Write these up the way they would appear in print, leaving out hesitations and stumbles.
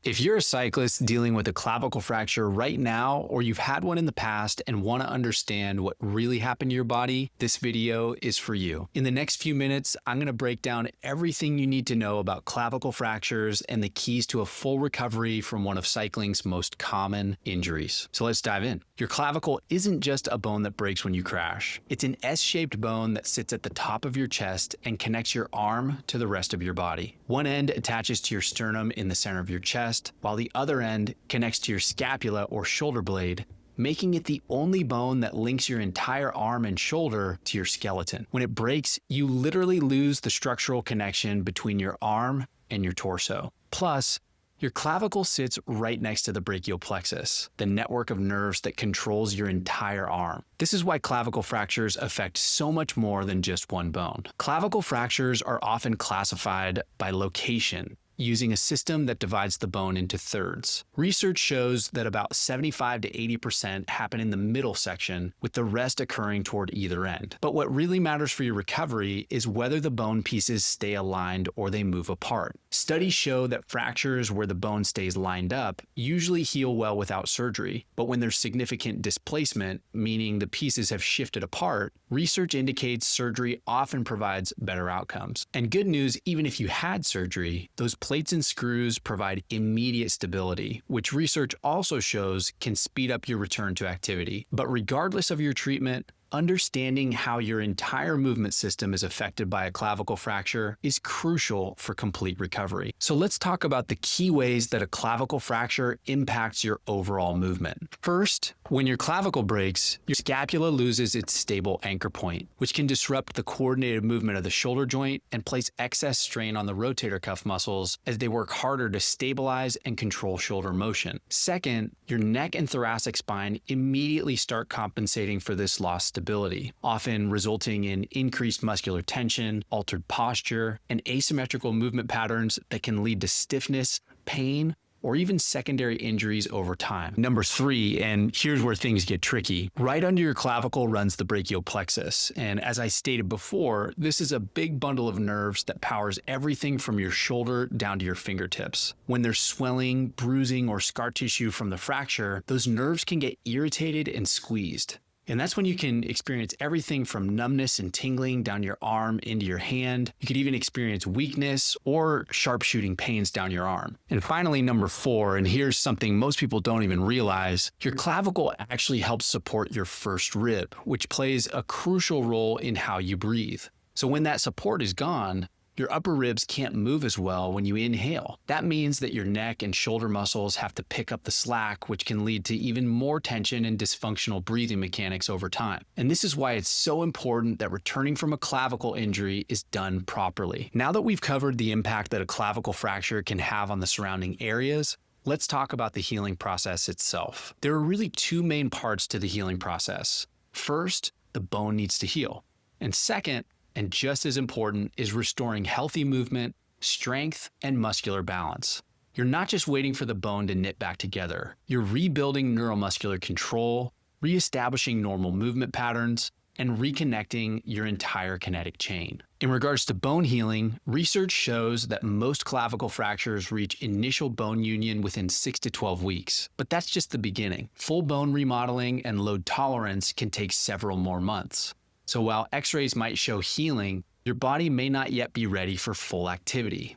If you're a cyclist dealing with a clavicle fracture right now, or you've had one in the past and want to understand what really happened to your body, this video is for you. In the next few minutes, I'm going to break down everything you need to know about clavicle fractures and the keys to a full recovery from one of cycling's most common injuries. So let's dive in. Your clavicle isn't just a bone that breaks when you crash. It's an S-shaped bone that sits at the top of your chest and connects your arm to the rest of your body. One end attaches to your sternum in the center of your chest, while the other end connects to your scapula or shoulder blade, making it the only bone that links your entire arm and shoulder to your skeleton. When it breaks, you literally lose the structural connection between your arm and your torso. Plus, your clavicle sits right next to the brachial plexus, the network of nerves that controls your entire arm. This is why clavicle fractures affect so much more than just one bone. Clavicle fractures are often classified by location, using a system that divides the bone into thirds. Research shows that about 75 to 80% happen in the middle section, with the rest occurring toward either end. But what really matters for your recovery is whether the bone pieces stay aligned or they move apart. Studies show that fractures where the bone stays lined up usually heal well without surgery, but when there's significant displacement, meaning the pieces have shifted apart, research indicates surgery often provides better outcomes. And good news, even if you had surgery, those plates and screws provide immediate stability, which research also shows can speed up your return to activity. But regardless of your treatment, understanding how your entire movement system is affected by a clavicle fracture is crucial for complete recovery. So let's talk about the key ways that a clavicle fracture impacts your overall movement. First, when your clavicle breaks, your scapula loses its stable anchor point, which can disrupt the coordinated movement of the shoulder joint and place excess strain on the rotator cuff muscles as they work harder to stabilize and control shoulder motion. Second, your neck and thoracic spine immediately start compensating for this lost stability, often resulting in increased muscular tension, altered posture, and asymmetrical movement patterns that can lead to stiffness, pain, or even secondary injuries over time. Number 3, and here's where things get tricky. Right under your clavicle runs the brachial plexus, and as I stated before, this is a big bundle of nerves that powers everything from your shoulder down to your fingertips. When there's swelling, bruising, or scar tissue from the fracture, those nerves can get irritated and squeezed. And that's when you can experience everything from numbness and tingling down your arm into your hand. You could even experience weakness or sharp shooting pains down your arm. And finally, number 4, and here's something most people don't even realize, your clavicle actually helps support your first rib, which plays a crucial role in how you breathe. So when that support is gone, your upper ribs can't move as well when you inhale. That means that your neck and shoulder muscles have to pick up the slack, which can lead to even more tension and dysfunctional breathing mechanics over time. And this is why it's so important that returning from a clavicle injury is done properly. Now that we've covered the impact that a clavicle fracture can have on the surrounding areas, let's talk about the healing process itself. There are really 2 main parts to the healing process. First, the bone needs to heal. And second, and just as important, is restoring healthy movement, strength, and muscular balance. You're not just waiting for the bone to knit back together. You're rebuilding neuromuscular control, reestablishing normal movement patterns, and reconnecting your entire kinetic chain. In regards to bone healing, research shows that most clavicle fractures reach initial bone union within 6 to 12 weeks. But that's just the beginning. Full bone remodeling and load tolerance can take several more months. So while x-rays might show healing, your body may not yet be ready for full activity.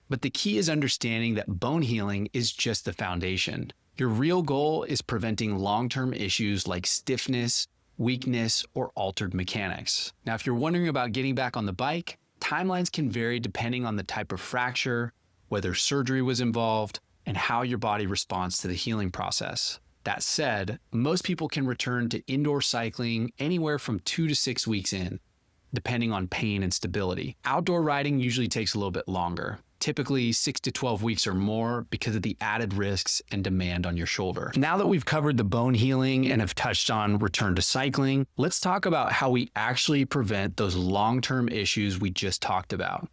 But the key is understanding that bone healing is just the foundation. Your real goal is preventing long-term issues like stiffness, weakness, or altered mechanics. Now, if you're wondering about getting back on the bike, timelines can vary depending on the type of fracture, whether surgery was involved, and how your body responds to the healing process. That said, most people can return to indoor cycling anywhere from 2 to 6 weeks in, depending on pain and stability. Outdoor riding usually takes a little bit longer, typically 6 to 12 weeks or more because of the added risks and demand on your shoulder. Now that we've covered the bone healing and have touched on return to cycling, let's talk about how we actually prevent those long-term issues we just talked about.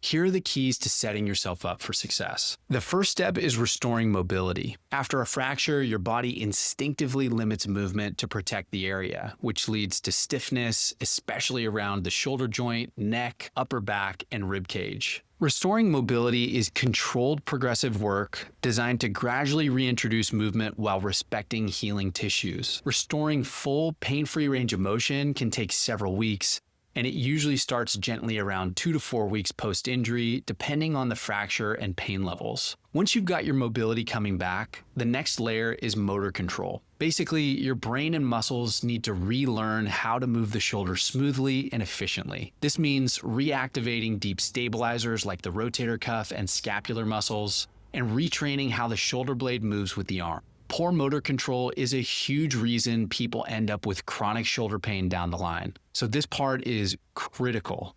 Here are the keys to setting yourself up for success. The first step is restoring mobility. After a fracture, your body instinctively limits movement to protect the area, which leads to stiffness, especially around the shoulder joint, neck, upper back, and rib cage. Restoring mobility is controlled progressive work designed to gradually reintroduce movement while respecting healing tissues. Restoring full, pain-free range of motion can take several weeks, and it usually starts gently around 2 to 4 weeks post-injury, depending on the fracture and pain levels. Once you've got your mobility coming back, the next layer is motor control. Basically, your brain and muscles need to relearn how to move the shoulder smoothly and efficiently. This means reactivating deep stabilizers like the rotator cuff and scapular muscles, and retraining how the shoulder blade moves with the arm. Poor motor control is a huge reason people end up with chronic shoulder pain down the line. So this part is critical.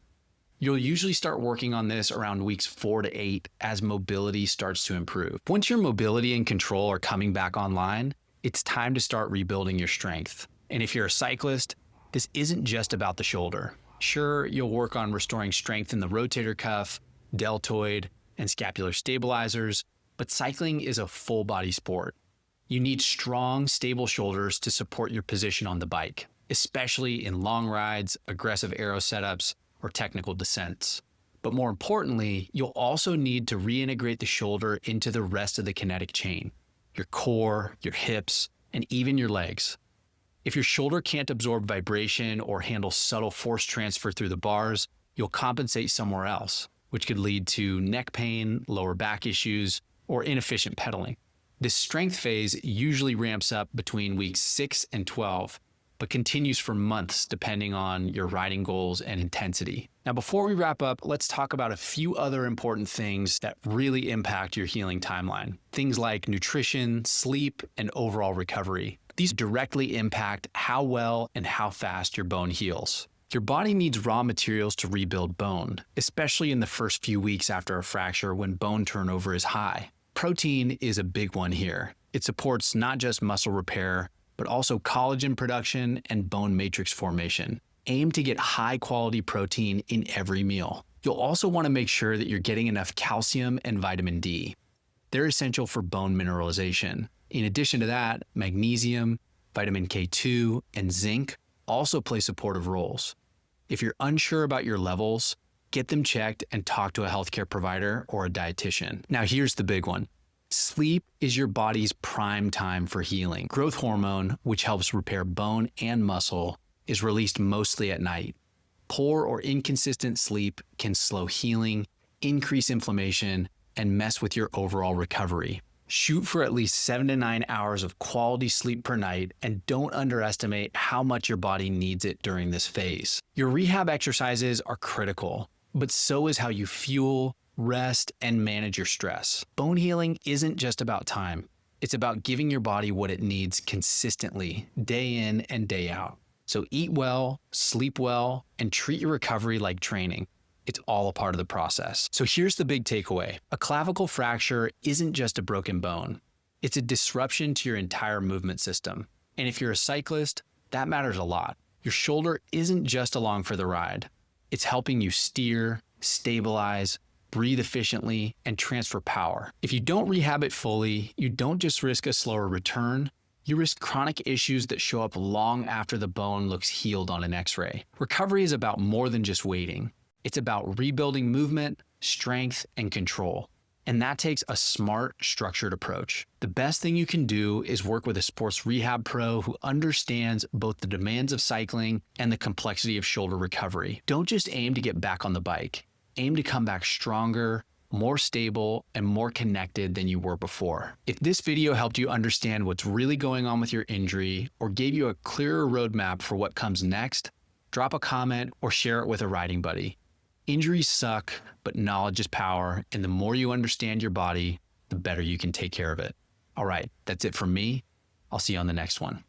You'll usually start working on this around weeks 4 to 8 as mobility starts to improve. Once your mobility and control are coming back online, it's time to start rebuilding your strength. And if you're a cyclist, this isn't just about the shoulder. Sure, you'll work on restoring strength in the rotator cuff, deltoid, and scapular stabilizers, but cycling is a full body sport. You need strong, stable shoulders to support your position on the bike, especially in long rides, aggressive aero setups, or technical descents. But more importantly, you'll also need to reintegrate the shoulder into the rest of the kinetic chain, your core, your hips, and even your legs. If your shoulder can't absorb vibration or handle subtle force transfer through the bars, you'll compensate somewhere else, which could lead to neck pain, lower back issues, or inefficient pedaling. This strength phase usually ramps up between weeks 6 and 12, but continues for months depending on your riding goals and intensity. Now, before we wrap up, let's talk about a few other important things that really impact your healing timeline. Things like nutrition, sleep, and overall recovery. These directly impact how well and how fast your bone heals. Your body needs raw materials to rebuild bone, especially in the first few weeks after a fracture when bone turnover is high. Protein is a big one here. It supports not just muscle repair, but also collagen production and bone matrix formation. Aim to get high-quality protein in every meal. You'll also want to make sure that you're getting enough calcium and vitamin D. They're essential for bone mineralization. In addition to that, magnesium, vitamin K2, and zinc also play supportive roles. If you're unsure about your levels, get them checked and talk to a healthcare provider or a dietitian. Now here's the big one. Sleep is your body's prime time for healing. Growth hormone, which helps repair bone and muscle, is released mostly at night. Poor or inconsistent sleep can slow healing, increase inflammation, and mess with your overall recovery. Shoot for at least 7 to 9 hours of quality sleep per night, and don't underestimate how much your body needs it during this phase. Your rehab exercises are critical, but so is how you fuel, rest, and manage your stress. Bone healing isn't just about time. It's about giving your body what it needs consistently, day in and day out. So eat well, sleep well, and treat your recovery like training. It's all a part of the process. So here's the big takeaway. A clavicle fracture isn't just a broken bone. It's a disruption to your entire movement system. And if you're a cyclist, that matters a lot. Your shoulder isn't just along for the ride. It's helping you steer, stabilize, breathe efficiently, and transfer power. If you don't rehab it fully, you don't just risk a slower return, you risk chronic issues that show up long after the bone looks healed on an X-ray. Recovery is about more than just waiting. It's about rebuilding movement, strength, and control. And that takes a smart, structured approach. The best thing you can do is work with a sports rehab pro who understands both the demands of cycling and the complexity of shoulder recovery. Don't just aim to get back on the bike. Aim to come back stronger, more stable, and more connected than you were before. If this video helped you understand what's really going on with your injury or gave you a clearer roadmap for what comes next, drop a comment or share it with a riding buddy. Injuries suck, but knowledge is power, and the more you understand your body, the better you can take care of it. All right, that's it from me. I'll see you on the next one.